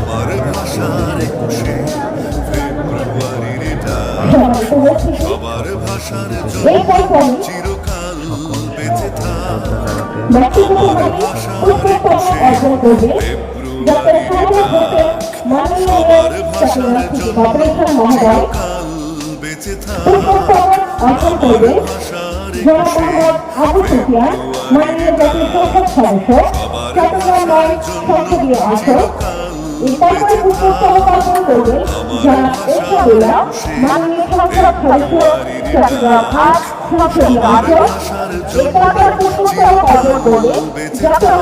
সবার ভাষার 21শে ফেব্রুয়ারির এটা সবার ভাষার জন্য চিরকাল বেঁচে থাক। আমার ভাষার 21শে ফেব্রুয়ারির এটা সবার ভাষার জন্য চিরকাল বেঁচে থাক। আমার ভাষার 21শে ফেব্রুয়ারির এটা সবার ভাষার জন্য চিরকাল বেঁচে থাক। আমার ভাষার 21শে ফেব্রুয়ারির এটা সবার ভাষার জন্য চিরকাল বেঁচে থাক।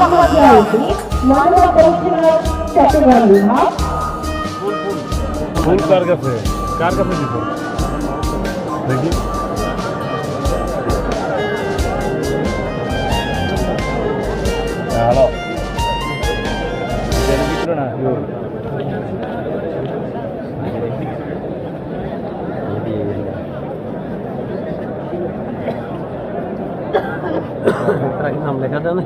ফুল কার কাছে দিব দেখি হ্যালো ভিতরে না নাম লেখা জানে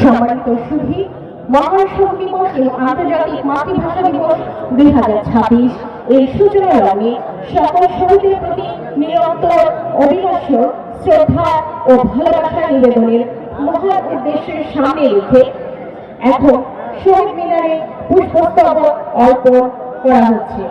সম্মানিত সুধী, মহান শোক দিবস এবং আন্তর্জাতিক মাতৃভাষা দিবস 2026 এর সূচনা লগ্নে সকল শহীদদের প্রতি নিরন্তর অবিনশ্বর শ্রদ্ধা ও ভালোবাসা নিবেদনের মহান উদ্দেশ্যের সামনে রেখে এখন শহীদ মিনারে পুষ্পস্তবক অর্পণ করা হচ্ছে।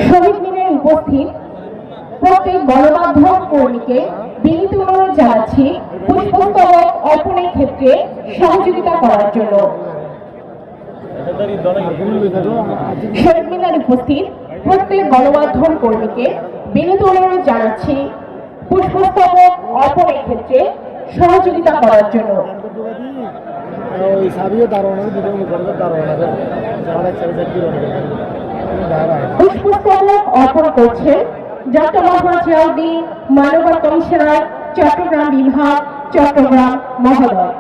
শহীদ মিনারে উপস্থিত প্রত্যেক গণমাধ্যম কর্মীকে বিনীত অনুরোধ জানাচ্ছি পুষ্পস্তবক অর্পণের ক্ষেত্রে সহযোগিতা করার জন্য। শহীদ মিনারে উপস্থিত প্রত্যেক গণমাধ্যম কর্মীকে বিনীত অনুরোধ জানাচ্ছি পুষ্পস্তবক অর্পণের ক্ষেত্রে সহযোগিতা করার জন্য। পুষ্পস্তবক অর্পণ করছেন ডক্টর মোহাম্মদ জিয়াউদ্দিন, মানবতা কমিশনার, চট্টগ্রাম বিভাগ, চট্টগ্রাম মহোদয়।